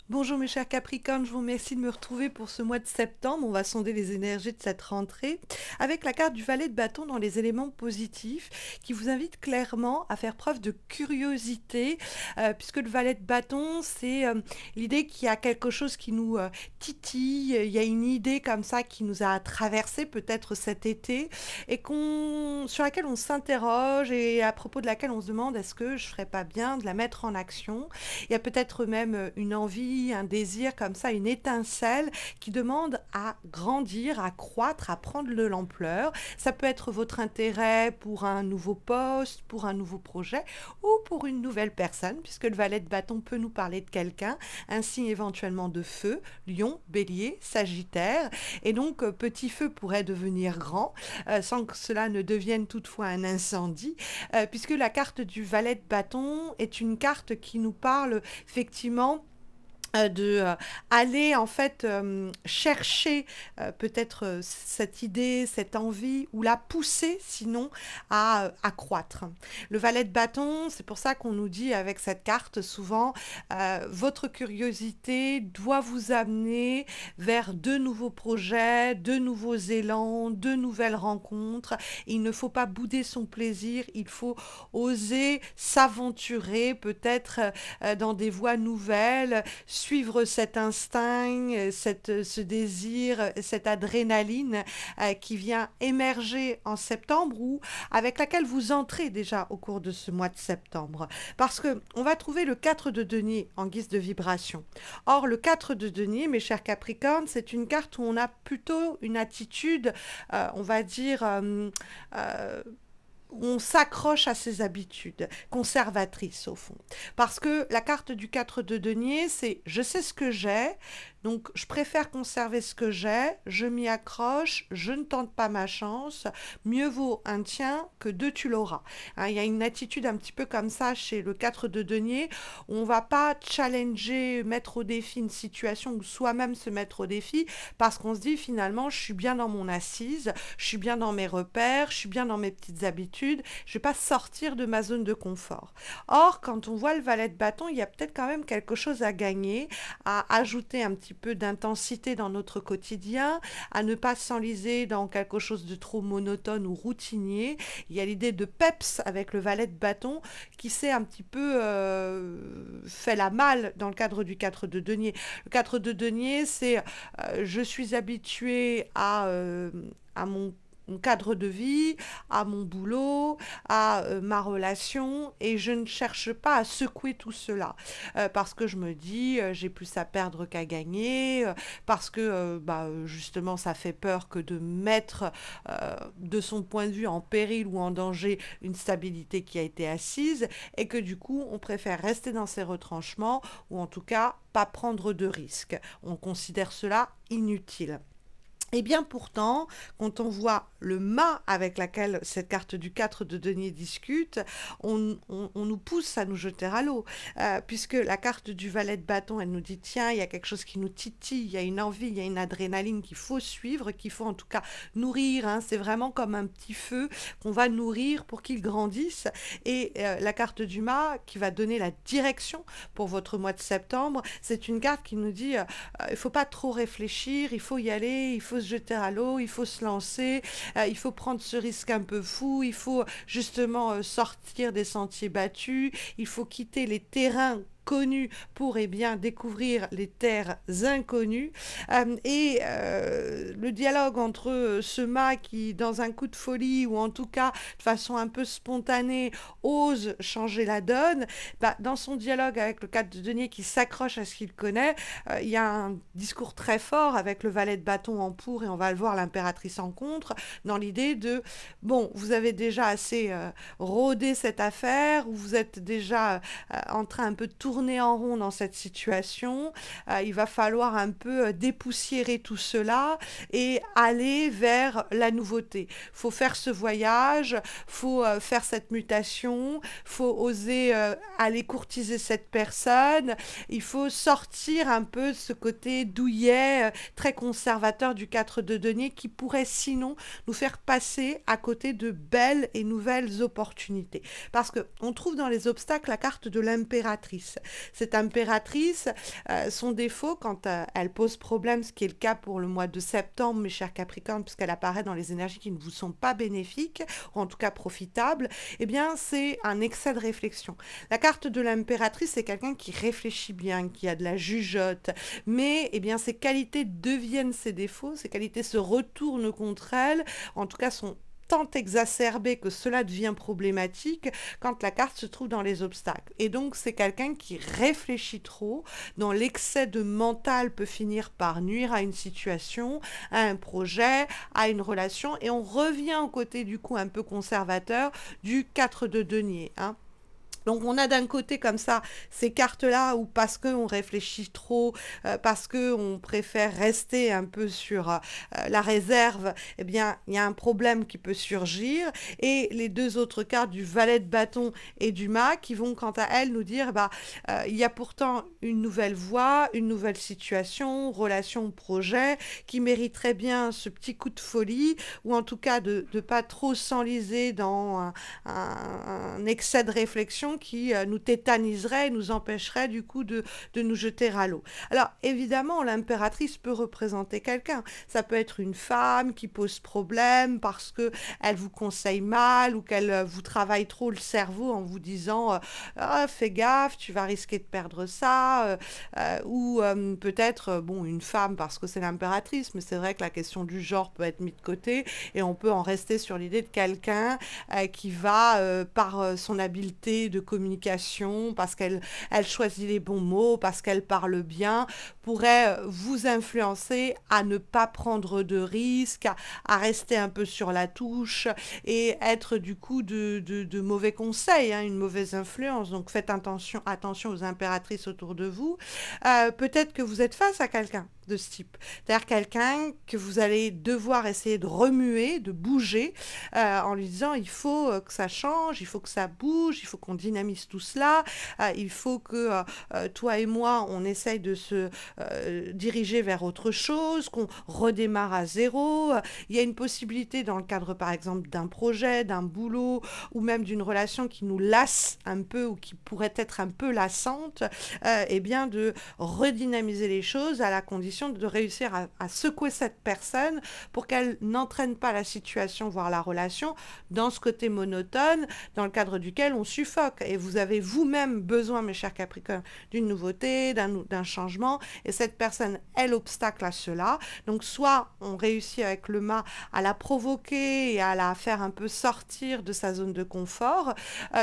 Bonjour mes chers Capricornes, je vous remercie de me retrouver pour ce mois de septembre. On va sonder les énergies de cette rentrée avec la carte du valet de bâton dans les éléments positifs qui vous invite clairement à faire preuve de curiosité puisque le valet de bâton c'est l'idée qu'il y a quelque chose qui nous titille, il y a une idée comme ça qui nous a traversé peut-être cet été et sur laquelle on s'interroge et à propos de laquelle on se demande est-ce que je ferais pas bien de la mettre en action. Il y a peut-être même une envie, un désir comme ça, une étincelle qui demande à grandir, à croître, à prendre de l'ampleur. Ça peut être votre intérêt pour un nouveau poste, pour un nouveau projet ou pour une nouvelle personne, puisque le valet de bâton peut nous parler de quelqu'un, un signe éventuellement de feu, lion, bélier, sagittaire. Et donc, petit feu pourrait devenir grand, sans que cela ne devienne toutefois un incendie, puisque la carte du valet de bâton est une carte qui nous parle effectivement de aller en fait chercher peut-être cette idée, cette envie ou la pousser sinon à croître. Le valet de bâton, c'est pour ça qu'on nous dit avec cette carte souvent votre curiosité doit vous amener vers de nouveaux projets, de nouveaux élans, de nouvelles rencontres. Il ne faut pas bouder son plaisir, il faut oser s'aventurer peut-être dans des voies nouvelles, suivre cet instinct, ce désir, cette adrénaline qui vient émerger en septembre ou avec laquelle vous entrez déjà au cours de ce mois de septembre. Parce que on va trouver le 4 de denier en guise de vibration. Or, le 4 de denier, mes chers Capricornes, c'est une carte où on a plutôt une attitude, on va dire, on s'accroche à ses habitudes, conservatrices au fond. Parce que la carte du 4 de denier, c'est je sais ce que j'ai, donc je préfère conserver ce que j'ai, je m'y accroche, je ne tente pas ma chance, mieux vaut un tien que deux tu l'auras. Hein, il y a une attitude un petit peu comme ça chez le 4 de denier, où on ne va pas challenger, mettre au défi une situation ou soi-même se mettre au défi, parce qu'on se dit finalement je suis bien dans mon assise, je suis bien dans mes repères, je suis bien dans mes petites habitudes, je ne vais pas sortir de ma zone de confort. Or, quand on voit le valet de bâton, il y a peut-être quand même quelque chose à gagner, à ajouter un petit peu d'intensité dans notre quotidien, à ne pas s'enliser dans quelque chose de trop monotone ou routinier. Il y a l'idée de peps avec le valet de bâton qui s'est un petit peu fait la malle dans le cadre du 4 de denier. Le 4 de denier, c'est je suis habitué à mon cadre de vie, à mon boulot, à ma relation, et je ne cherche pas à secouer tout cela parce que je me dis j'ai plus à perdre qu'à gagner, parce que justement ça fait peur que de mettre de son point de vue en péril ou en danger une stabilité qui a été assise, et que du coup on préfère rester dans ses retranchements ou en tout cas pas prendre de risques. On considère cela inutile. Et bien pourtant, quand on voit le mât avec laquelle cette carte du 4 de denier discute, on nous pousse à nous jeter à l'eau. Puisque la carte du valet de bâton, elle nous dit, tiens, il y a quelque chose qui nous titille, il y a une envie, il y a une adrénaline qu'il faut suivre, qu'il faut en tout cas nourrir. Hein. C'est vraiment comme un petit feu qu'on va nourrir pour qu'il grandisse. Et la carte du mât, qui va donner la direction pour votre mois de septembre, c'est une carte qui nous dit, il ne faut pas trop réfléchir, il faut y aller, il faut se jeter à l'eau, il faut se lancer, il faut prendre ce risque un peu fou, il faut justement sortir des sentiers battus, il faut quitter les terrains connus pour bien découvrir les terres inconnues. Le dialogue entre ce mât qui, dans un coup de folie ou en tout cas de façon un peu spontanée, ose changer la donne, dans son dialogue avec le 4 de denier qui s'accroche à ce qu'il connaît, il y a un discours très fort avec le valet de bâton en pour, et on va le voir, l'impératrice en contre, dans l'idée de, bon, vous avez déjà assez rodé cette affaire, ou vous êtes déjà en train un peu de tourner en rond dans cette situation, il va falloir un peu dépoussiérer tout cela et aller vers la nouveauté. Il faut faire ce voyage, il faut faire cette mutation, il faut oser aller courtiser cette personne, il faut sortir un peu de ce côté douillet, très conservateur du 4 de denier qui pourrait sinon nous faire passer à côté de belles et nouvelles opportunités. Parce qu'on trouve dans les obstacles la carte de l'impératrice. Cette impératrice, son défaut, quand elle pose problème, ce qui est le cas pour le mois de septembre, mes chers Capricornes, puisqu'elle apparaît dans les énergies qui ne vous sont pas bénéfiques, ou en tout cas profitables, eh bien, c'est un excès de réflexion. La carte de l'impératrice, c'est quelqu'un qui réfléchit bien, qui a de la jugeote, mais eh bien, ses qualités deviennent ses défauts, ses qualités se retournent contre elle, en tout cas sont tant exacerbé que cela devient problématique quand la carte se trouve dans les obstacles. Et donc, c'est quelqu'un qui réfléchit trop, dont l'excès de mental peut finir par nuire à une situation, à un projet, à une relation. Et on revient au côté, du coup, un peu conservateur du 4 de denier, hein. Donc on a d'un côté comme ça ces cartes-là où parce qu'on réfléchit trop, parce qu'on préfère rester un peu sur la réserve, eh bien il y a un problème qui peut surgir. Et les deux autres cartes du valet de bâton et du mât qui vont quant à elles nous dire bah, il y a pourtant une nouvelle voie, une nouvelle situation, relation, projet qui mériterait bien ce petit coup de folie ou en tout cas de ne pas trop s'enliser dans un excès de réflexion qui nous tétaniserait et nous empêcherait du coup de nous jeter à l'eau. Alors évidemment, l'impératrice peut représenter quelqu'un. Ça peut être une femme qui pose problème parce qu'elle vous conseille mal ou qu'elle vous travaille trop le cerveau en vous disant ah, fais gaffe, tu vas risquer de perdre ça. Ou peut-être bon, une femme parce que c'est l'impératrice, mais c'est vrai que la question du genre peut être mise de côté et on peut en rester sur l'idée de quelqu'un qui va, par son habileté de communication, parce qu'elle choisit les bons mots, parce qu'elle parle bien, pourrait vous influencer à ne pas prendre de risques, à rester un peu sur la touche et être du coup de mauvais conseils, hein, une mauvaise influence. Donc faites attention aux impératrices autour de vous. Peut-être que vous êtes face à quelqu'un de ce type. C'est-à-dire quelqu'un que vous allez devoir essayer de remuer, de bouger, en lui disant il faut que ça change, il faut que ça bouge, il faut qu'on dynamise tout cela, il faut que toi et moi, on essaye de se diriger vers autre chose, qu'on redémarre à zéro. Il y a une possibilité dans le cadre, par exemple, d'un projet, d'un boulot, ou même d'une relation qui nous lasse un peu ou qui pourrait être un peu lassante, eh bien de redynamiser les choses à la condition de réussir à secouer cette personne pour qu'elle n'entraîne pas la situation, voire la relation, dans ce côté monotone, dans le cadre duquel on suffoque. Et vous avez vous-même besoin, mes chers Capricornes, d'une nouveauté, d'un changement, et cette personne est l'obstacle à cela. Donc soit on réussit avec le mât à la provoquer et à la faire un peu sortir de sa zone de confort,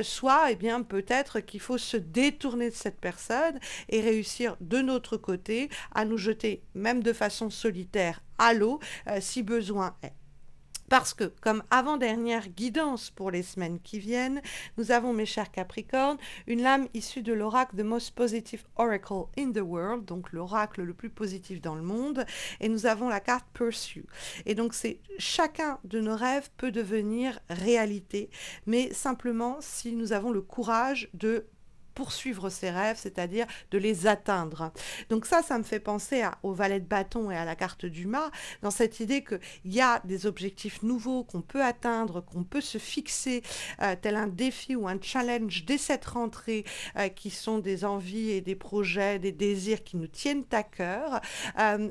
soit eh bien peut-être qu'il faut se détourner de cette personne et réussir de notre côté à nous jeter, même de façon solitaire, à l'eau, si besoin est. Parce que, comme avant-dernière guidance pour les semaines qui viennent, nous avons, mes chers Capricornes, une lame issue de l'oracle The Most Positive Oracle in the World, donc l'oracle le plus positif dans le monde, et nous avons la carte Pursue. Et donc, c'est chacun de nos rêves peut devenir réalité, mais simplement si nous avons le courage de poursuivre ses rêves, c'est-à-dire de les atteindre. Donc ça me fait penser au valet de bâton et à la carte du mât, dans cette idée qu'il y a des objectifs nouveaux qu'on peut atteindre, qu'on peut se fixer, tel un défi ou un challenge dès cette rentrée, qui sont des envies et des projets, des désirs qui nous tiennent à cœur,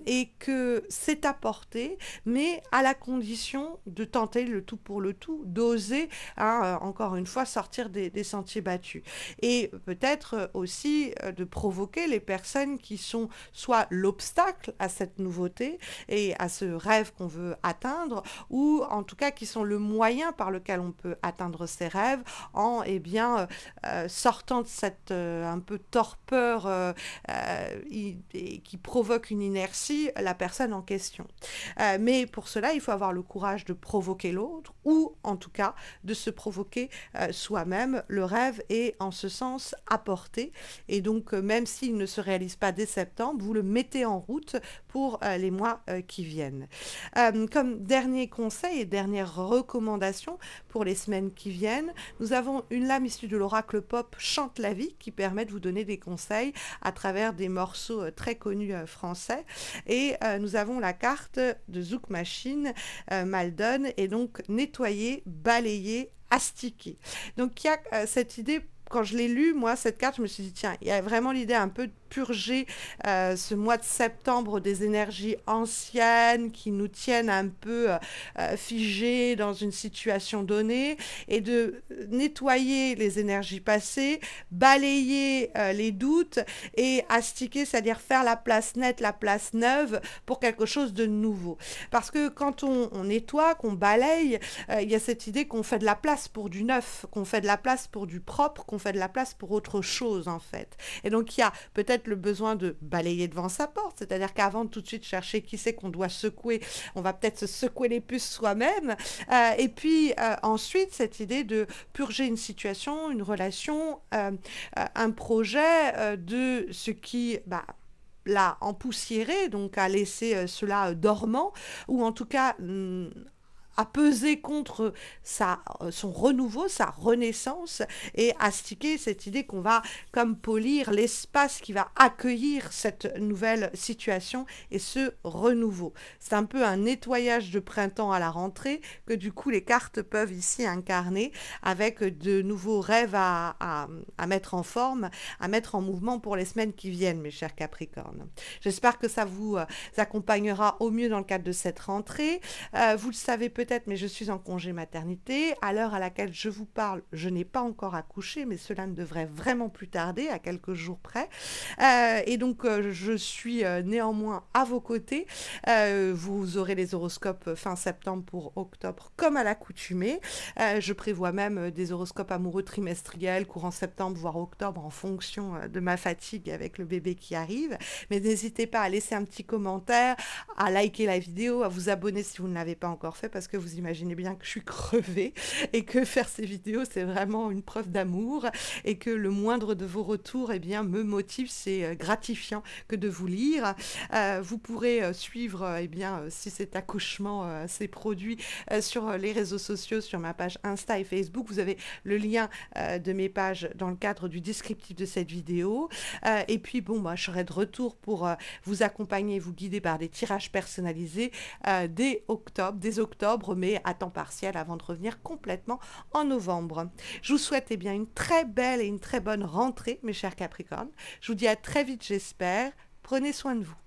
et que c'est à porter, mais à la condition de tenter le tout pour le tout, d'oser, hein, encore une fois, sortir des sentiers battus. Et peut-être aussi de provoquer les personnes qui sont soit l'obstacle à cette nouveauté et à ce rêve qu'on veut atteindre, ou en tout cas qui sont le moyen par lequel on peut atteindre ces rêves en sortant de cette un peu torpeur qui provoque une inertie la personne en question. Mais pour cela, il faut avoir le courage de provoquer l'autre ou en tout cas de se provoquer soi-même. Le rêve est en ce sens apporté et donc même s'il ne se réalise pas dès septembre, vous le mettez en route pour les mois qui viennent. Comme dernier conseil et dernière recommandation pour les semaines qui viennent, nous avons une lame issue de l'oracle pop Chante la vie qui permet de vous donner des conseils à travers des morceaux très connus français et nous avons la carte de Zouk Machine Maldon et donc nettoyer, balayer, astiquer. Donc il y a cette idée quand je l'ai lu, moi, cette carte, je me suis dit, tiens, il y a vraiment l'idée un peu de purger ce mois de septembre des énergies anciennes qui nous tiennent un peu figés dans une situation donnée et de nettoyer les énergies passées, balayer les doutes et astiquer, c'est-à-dire faire la place nette, la place neuve pour quelque chose de nouveau. Parce que quand on nettoie, qu'on balaye, il y a cette idée qu'on fait de la place pour du neuf, qu'on fait de la place pour du propre, qu'on fait de la place pour autre chose en fait. Et donc il y a peut-être le besoin de balayer devant sa porte, c'est-à-dire qu'avant de tout de suite chercher qui c'est qu'on doit secouer, on va peut-être se secouer les puces soi-même. Et puis ensuite, cette idée de purger une situation, une relation, un projet de ce qui... l'a empoussiéré, donc a laissé cela dormant, ou en tout cas à peser contre son renouveau, sa renaissance, et astiquer cette idée qu'on va comme polir l'espace qui va accueillir cette nouvelle situation et ce renouveau. C'est un peu un nettoyage de printemps à la rentrée que du coup les cartes peuvent ici incarner avec de nouveaux rêves à mettre en forme, à mettre en mouvement pour les semaines qui viennent, mes chers Capricornes. J'espère que ça vous accompagnera au mieux dans le cadre de cette rentrée. Vous le savez peut-être, mais je suis en congé maternité. À l'heure à laquelle je vous parle, je n'ai pas encore accouché, mais cela ne devrait vraiment plus tarder, à quelques jours près. Et donc, je suis néanmoins à vos côtés. Vous aurez les horoscopes fin septembre pour octobre, comme à l'accoutumée. Je prévois même des horoscopes amoureux trimestriels, courant septembre, voire octobre, en fonction de ma fatigue avec le bébé qui arrive. Mais n'hésitez pas à laisser un petit commentaire, à liker la vidéo, à vous abonner si vous ne l'avez pas encore fait, parce que vous imaginez bien que je suis crevée et que faire ces vidéos, c'est vraiment une preuve d'amour et que le moindre de vos retours, eh bien, me motive. C'est gratifiant que de vous lire. Vous pourrez suivre, eh bien, si cet accouchement s'est produit sur les réseaux sociaux, sur ma page Insta et Facebook. Vous avez le lien de mes pages dans le cadre du descriptif de cette vidéo. Et puis, bon, moi, je serai de retour pour vous accompagner, vous guider par des tirages personnalisés dès octobre, mais à temps partiel avant de revenir complètement en novembre. Je vous souhaite eh bien une très belle et une très bonne rentrée, mes chers Capricornes. Je vous dis à très vite, j'espère. Prenez soin de vous.